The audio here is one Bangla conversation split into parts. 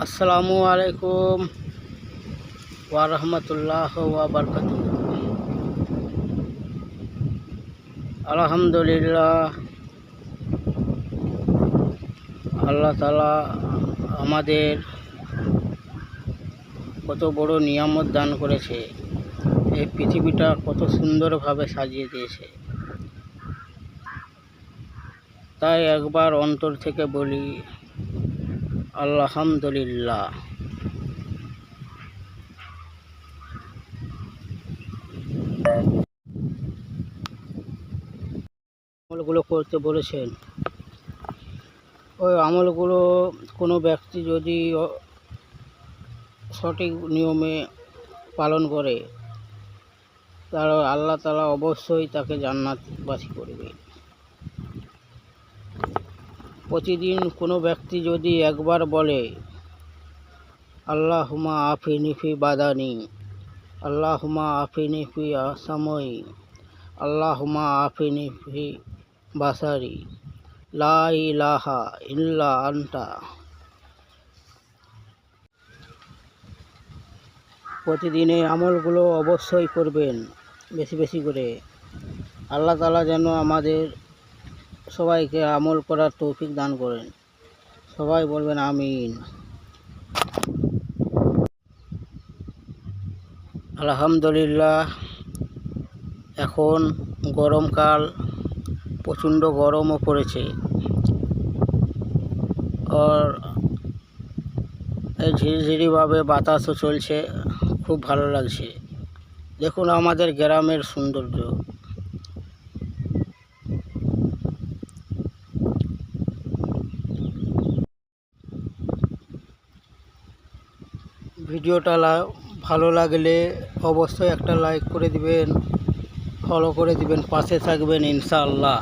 আসসালামু আলাইকুম ওয়া রাহমাতুল্লাহ ওয়া বারাকাতুহু। আলহামদুলিল্লাহ, আল্লাহ তাআলা আমাদের কত বড় নিয়ামত দান করেছে। এই পৃথিবীটা কত সুন্দরভাবে সাজিয়ে দিয়েছে। তাই একবার অন্তর থেকে বলি আলহামদুলিল্লাহ। আমলগুলো করতে বলেছেন, ওই আমলগুলো কোনো ব্যক্তি যদি সঠিক নিয়মে পালন করে, তাহলে আল্লাহ তাআলা অবশ্যই তাকে জান্নাতবাসী করবে। প্রতিদিন কোনো ব্যক্তি যদি একবার বলে আল্লাহুম্মা আফিনি ফি বাদানি, আল্লাহুম্মা আফিনি ফি আসামই, আল্লাহুম্মা আফিনি ফি বাসারি, লা ইলাহা ইল্লা আনতা, প্রতিদিন এই আমলগুলো অবশ্যই করবেন বেশি বেশি করে। আল্লাহ তাআলা যেন আমাদের সবাইকে আমল করার তৌফিক দান করেন। সবাই বলবেন আমিন। আলহামদুলিল্লাহ। এখন গরমকাল, প্রচণ্ড গরমও পড়েছে, আর এই ঝিরিঝিরিভাবে বাতাসও চলছে, খুব ভালো লাগছে। দেখুন আমাদের গ্রামের সৌন্দর্য। ভিডিওটা ভালো লাগলে অবশ্যই একটা লাইক করে দিবেন, ফলো করে দিবেন, পাশে থাকবেন ইনশাআল্লাহ।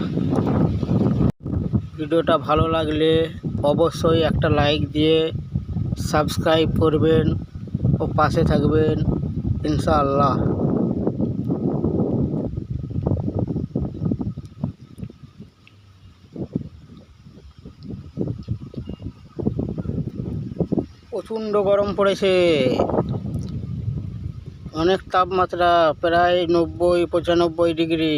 ভিডিওটা ভালো লাগলে অবশ্যই একটা লাইক দিয়ে সাবস্ক্রাইব করবেন ও পাশে থাকবেন ইনশাআল্লাহ। প্রচণ্ড গরম পড়েছে, অনেক তাপমাত্রা, প্রায় 90-95 ডিগ্রি।